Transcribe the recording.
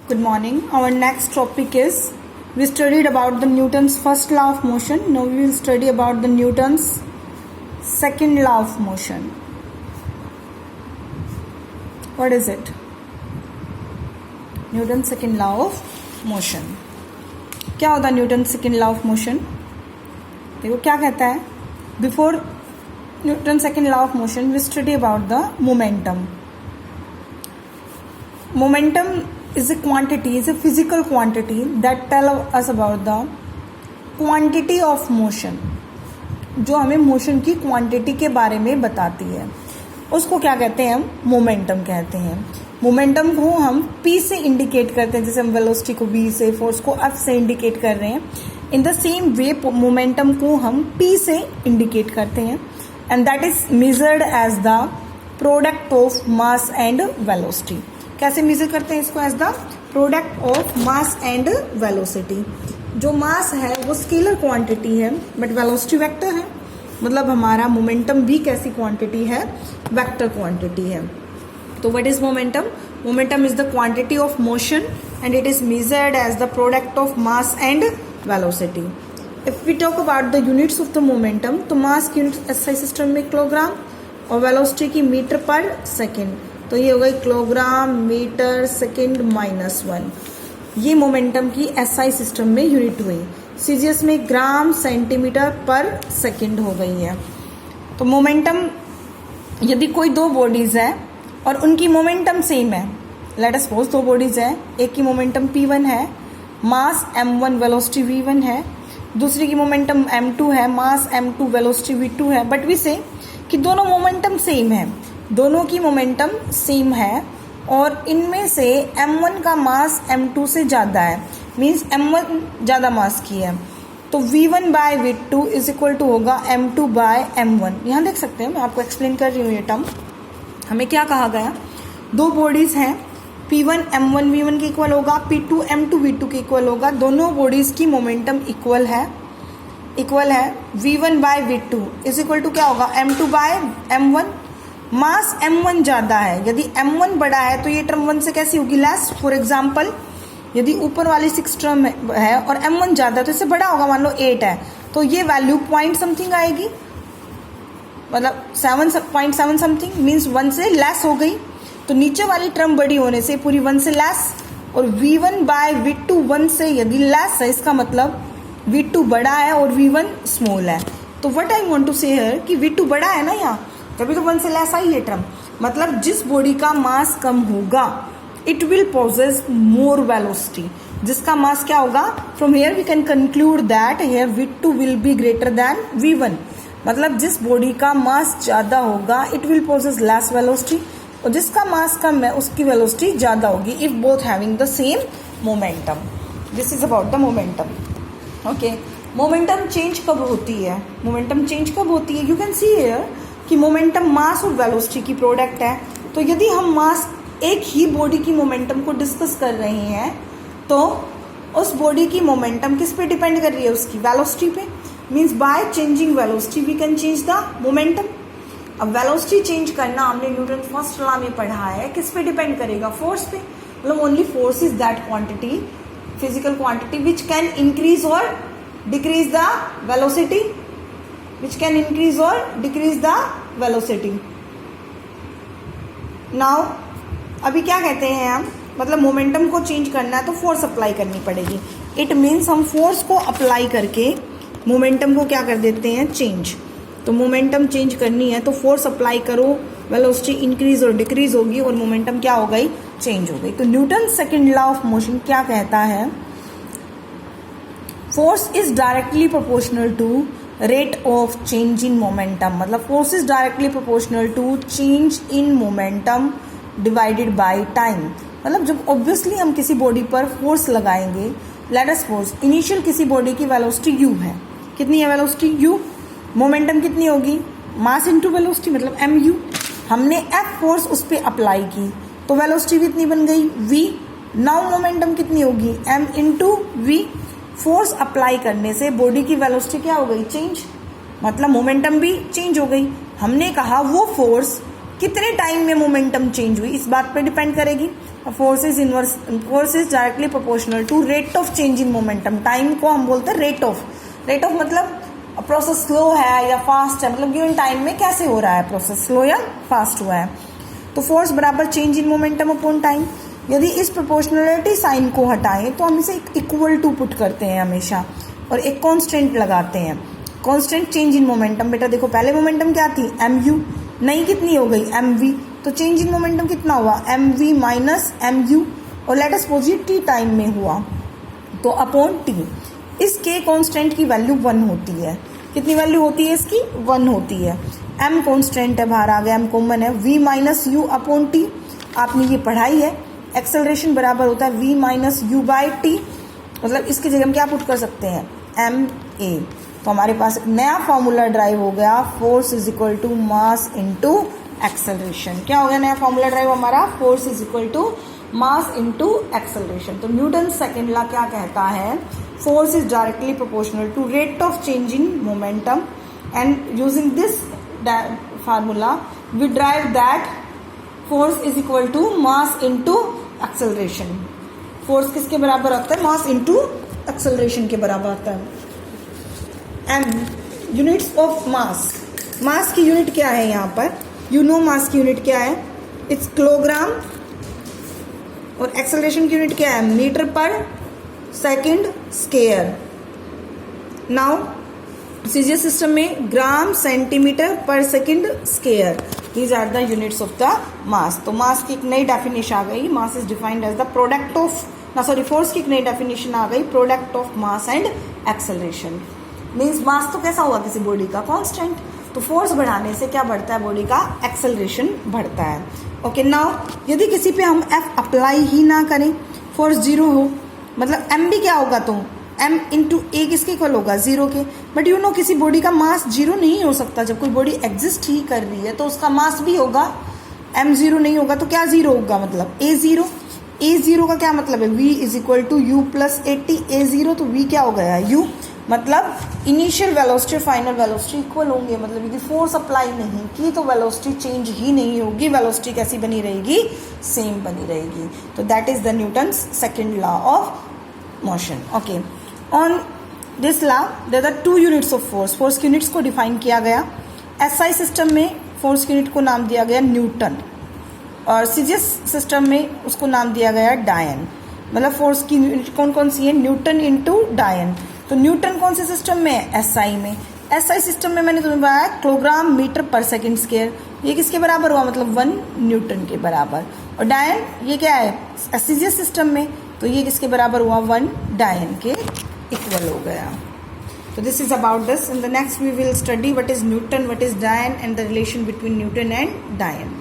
Good morning. Our next topic is, we studied about the Newton's first law of motion. Now we will study about the Newton's second law of motion. What is it? Newton's second law of motion. क्या होता है Newton second law of motion? देखो क्या कहता है. Before Newton second law of motion we study about the momentum. Momentum is a quantity, is a physical quantity that tell us about the quantity of motion. जो हमें motion की quantity के बारे में बताती है उसको क्या कहते हैं? हम मोमेंटम कहते हैं. मोमेंटम को हम P से इंडिकेट करते हैं, जैसे हम वेलोसिटी को V से, फोर्स को F से इंडिकेट कर रहे हैं. In the same way momentum को हम P से इंडिकेट करते हैं and that is measured as the product of mass and velocity. कैसे मेजर करते हैं इसको? As the product of mass and velocity. जो मास है वो स्केलर क्वांटिटी है बट वेलोसिटी वेक्टर है. मतलब हमारा मोमेंटम भी कैसी क्वांटिटी है? वेक्टर क्वांटिटी है. तो what is momentum? Momentum is the quantity of motion and it is measured as the product of mass and velocity. If we talk about the units of the momentum, तो mass की unit SI system में kilogram और velocity की metre per second. तो ये हो गई kilogram metre second -1. ये मोमेंटम की एसआई सिस्टम में यूनिट हुई. सीजीएस में ग्राम सेंटीमीटर पर सेकेंड हो गई है. तो मोमेंटम, यदि कोई दो बॉडीज है और उनकी मोमेंटम सेम है, लेट अस सपोज दो बॉडीज है, एक की मोमेंटम P1 है, मास M1 वेलोसिटी V1 है, दूसरी की मोमेंटम M2 है, मास M2 वेलोसिटी V2 है, बट वी से कि दोनों मोमेंटम सेम है, दोनों की मोमेंटम सेम है और इनमें से M1 का मास M2 से ज़्यादा है, मीन्स M1 ज़्यादा मास की है. तो V1 bye V2 is equal to होगा M2 बाय M1. यहाँ देख सकते हैं, मैं आपको एक्सप्लेन कर रही हूँ ये टर्म. हमें क्या कहा गया? दो बॉडीज़ हैं, P1 M1 V1 के इक्वल होगा, P2 M2 V2 के इक्वल होगा. दोनों बॉडीज़ की मोमेंटम इक्वल है. V1 bye V2 is equal to क्या होगा? M2 bye M1. मास M1 ज़्यादा है, यदि M1 बड़ा है तो ये टर्म 1 से कैसी होगी? लेस. फॉर एग्जाम्पल, यदि ऊपर वाली 6 टर्म है और M1 ज़्यादा तो इससे बड़ा होगा, मान लो 8 है, तो ये वैल्यू पॉइंट समथिंग आएगी, मतलब 7.7 समथिंग, मीन्स 1 से लेस हो गई. तो नीचे वाली टर्म बड़ी होने से पूरी 1 से लेस. और V1 बाय V2 1 से यदि लेस है, इसका मतलब V2 बड़ा है और V1 स्मॉल है. तो व्हाट आई वांट टू से हियर कि V2 बड़ा है ना, यहाँ तभी तो 1 से लेस आई ये टर्म. मतलब जिस बॉडी का मास कम होगा it will possess more velocity. जिसका मास क्या होगा? From here we can conclude that here V2 will be greater than V1. मतलब जिस बॉडी का मास ज़्यादा होगा it will possess less velocity और जिसका मास कम है उसकी वेलोसिटी ज़्यादा होगी if both having the same momentum. This is about the momentum. Okay, momentum change कब होती है? मोमेंटम चेंज कब होती है? यू कैन सी हियर कि मोमेंटम मास और वेलोसिटी की प्रोडक्ट है. तो यदि हम मास एक ही बॉडी की मोमेंटम को डिस्कस कर रहे हैं तो उस बॉडी की मोमेंटम किस पे डिपेंड कर रही है? उसकी वेलोसिटी पे. Means by changing velocity we can change the momentum. अब वेलोसिटी चेंज करना हमने न्यूटन फर्स्ट लॉ में पढ़ा है, किस पे डिपेंड करेगा? फोर्स पे. मतलब only force is that quantity, physical quantity which can increase और decrease the velocity, which can increase or decrease the velocity. Now, अभी क्या कहते हैं हम? मतलब मोमेंटम को चेंज करना है तो फोर्स अप्लाई करनी पड़ेगी. इट मीन्स हम फोर्स को अप्लाई करके मोमेंटम को क्या कर देते हैं? चेंज. तो मोमेंटम चेंज करनी है तो फोर्स अप्लाई करो, वेलोसिटी इंक्रीज और डिक्रीज होगी और मोमेंटम क्या हो गई? चेंज हो गई. तो Newton second law of motion क्या कहता है? Force is directly proportional to rate of change in momentum. मतलब force is directly proportional to change in momentum divided by time. मतलब जब ऑब्वियसली हम किसी बॉडी पर फोर्स लगाएंगे, लेट अस सपोज इनिशियल किसी बॉडी की वेलोसिटी u है. कितनी है वेलोसिटी? u. मोमेंटम कितनी होगी? मास इनटू वेलोसिटी, मतलब mu. हमने F फोर्स उस पर अप्लाई की तो वेलोसिटी कितनी बन गई? v. नाउ मोमेंटम कितनी होगी? m into v. Force apply करने से बॉडी की वेलोसिटी क्या हो गई? चेंज. मतलब मोमेंटम भी चेंज हो गई. हमने कहा वो फोर्स कितने टाइम में मोमेंटम चेंज हुई, इस बात पे डिपेंड करेगी. Force is directly proportional to rate of change in momentum. Time को हम बोलते हैं रेट ऑफ मतलब प्रोसेस स्लो है या फास्ट है, मतलब गिवन टाइम में कैसे हो रहा है प्रोसेस, स्लो या फास्ट हुआ है। तो फोर्स बराबर change in momentum upon time. यदि इस प्रोपोर्शनलिटी साइन को हटाएं तो हम इसे एक इक्वल टू पुट करते हैं हमेशा और एक कांस्टेंट लगाते हैं, कांस्टेंट चेंज इन मोमेंटम। बेटा देखो पहले मोमेंटम क्या थी mu, नई कितनी हो गई mv, तो चेंज इन मोमेंटम कितना हुआ mv माइनस mu, और लेट अस सपोज ये t टाइम में हुआ तो अपॉन t। इसके कांस्टेंट की वैल्यू 1 होती है। कितनी वैल्यू होती है इसकी? 1 होती है। m कांस्टेंट है, बाहर आ गया, m कॉमन है, v minus you upon T, आपने ये पढ़ाई है। एक्सेलरेशन बराबर होता है v minus you by T, मतलब इसकी जगह हम क्या पुट कर सकते हैं m a। तो हमारे पास एक नया फॉर्मूला ड्राइव हो गया, force is equal to mass into acceleration. क्या हो गया नया फॉर्मूला ड्राइव हमारा? Force is equal to mass into acceleration. तो न्यूटन सेकेंड लॉ क्या कहता है? Force is directly proportional to rate of change in momentum, and using this formula we derive that force is equal to mass into acceleration. Force किसके बराबर होता है? मास into acceleration के बराबर होता है। एंड यूनिट्स ऑफ मास, मास की unit क्या है यहाँ पर? यू नो मास की यूनिट क्या है? इट्स किलोग्राम, और एक्सेलरेशन की यूनिट क्या है? Metre per second square. Now CGS system में gram centimetre per second square, these are the units of the mass. तो मास की एक नई डेफिनेशन आ गई, mass is defined as the product of force की एक नई डेफिनेशन आ गई, product of mass and acceleration. Means mass तो कैसा होगा किसी बॉडी का? कांस्टेंट। तो फोर्स बढ़ाने से क्या बढ़ता है? बॉडी का एक्सेलरेशन बढ़ता है। ओके नाउ यदि किसी पे हम F अप्लाई ही ना करें, फोर्स 0 हो, मतलब m भी क्या होगा? तो m इंटू ए किसके इक्वल होगा? 0 के। बट यू नो किसी बॉडी का मास 0 नहीं हो सकता। जब कोई बॉडी एग्जिस्ट ही कर रही है तो उसका मास भी होगा, m 0 नहीं होगा तो क्या 0 होगा? मतलब a 0। a 0 का क्या मतलब है? v is equal to u plus 80। a 0 तो v क्या हो गया? u। मतलब इनिशियल वेलोसिटी और फाइनल वेलोसिटी इक्वल होंगे। मतलब यदि फोर्स अप्लाई नहीं की तो वेलोसिटी चेंज ही नहीं होगी, वेलोसिटी कैसी बनी रहेगी? सेम बनी रहेगी। तो that is the Newton's second law of motion. Okay, on this law there are 2 units of force. Force की यूनिट्स को डिफाइन किया गया। एसआई सिस्टम में फोर्स की यूनिट को नाम दिया गया न्यूटन, और सीजीएस सिस्टम में उसको नाम दिया गया डायन। मतलब फोर्स की यूनिट कौन कौन सी है? न्यूटन इंटू डायन। तो न्यूटन कौन से सिस्टम में है? एसआई में। एसआई सिस्टम में मैंने तुम्हें बताया kilogram metre per second square, ये किसके बराबर हुआ? मतलब 1 न्यूटन के बराबर। और डायन ये क्या है? सीजीएस सिस्टम में, तो ये किसके बराबर हुआ? 1 डायन के इक्वल हो गया। So this is about this. In the next we will study what is Newton, what is Dian, and the relation between Newton and Dian.